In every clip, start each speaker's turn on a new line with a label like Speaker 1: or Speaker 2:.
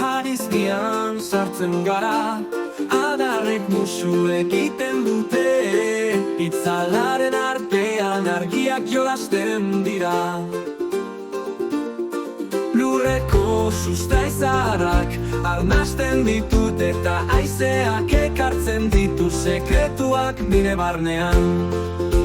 Speaker 1: Hariztian sartzen gara, adarrek musu egiten dute, itzalaren artean argiak jolasten dira. Lurreko sustaizarak arnasten ditut eta haizeak ekartzen ditu sekretuak nire barnean.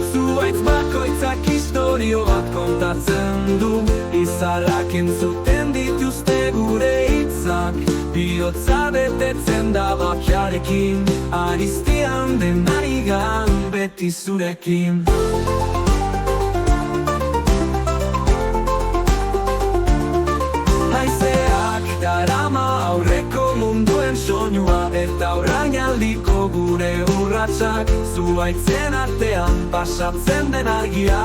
Speaker 1: Zuhaitz bakoitzak historio bat kontatzen du, izarrak entzuten dituzte gure hitzak, bihotza betetzen da bakiarekin, Hariztian denarigan beti zurekin. Darama aurreko munduen soinua eta orainaldiko gure urratsak, zuhaitzen artean pasatzen den argia,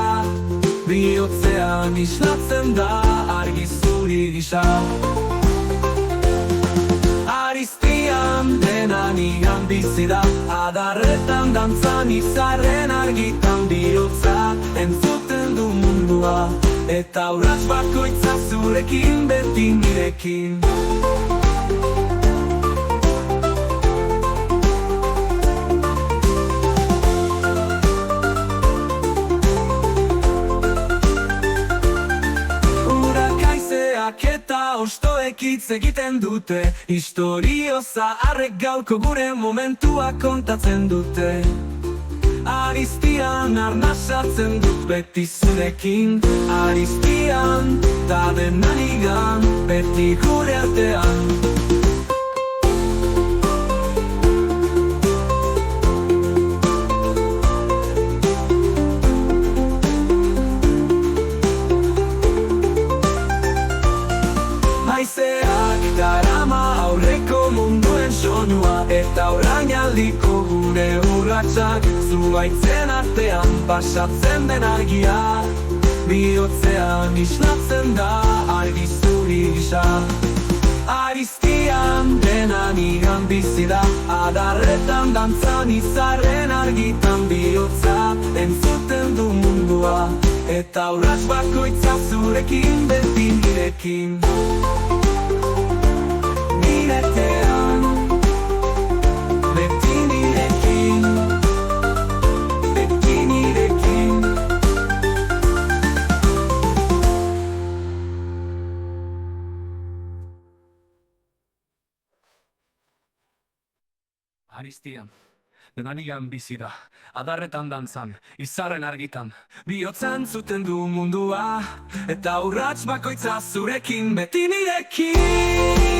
Speaker 1: bihotzean islatzen da argi zuri gisa. Hariztian denanigan bizi da, adarretan dantzan izarren argitan bihotza entzuten du mundua, eta urrats bakoitza zurekin beti nirekin. Urak haizeak eta ostoek hitz egiten dute, historio zaharrek gaurko gure momentua kontatzen dute. Hariztian arnasatzen dut beti zurekin, Hariztian da denanigan beti gure artean. Haizeak darama aurreko munduen soinua eta orainaldiko gure urratsak, zuhaitzen artean pasatzen den argia, bihotzean islatzen da argi zuri gisa. Hariztian denanigan bizi da, adarretan dantzan izarren argitan bihotza entzuten du mundua, eta urrats bakoitza zurekin beti nirekin. Niretean, beti nirekin, beti nirekin. Hariztian denanigan bizi da, adarretan dantzan, izarren argitan, bihotzan zuten du mundua, eta urrats bakoitza zurekin beti nirekin.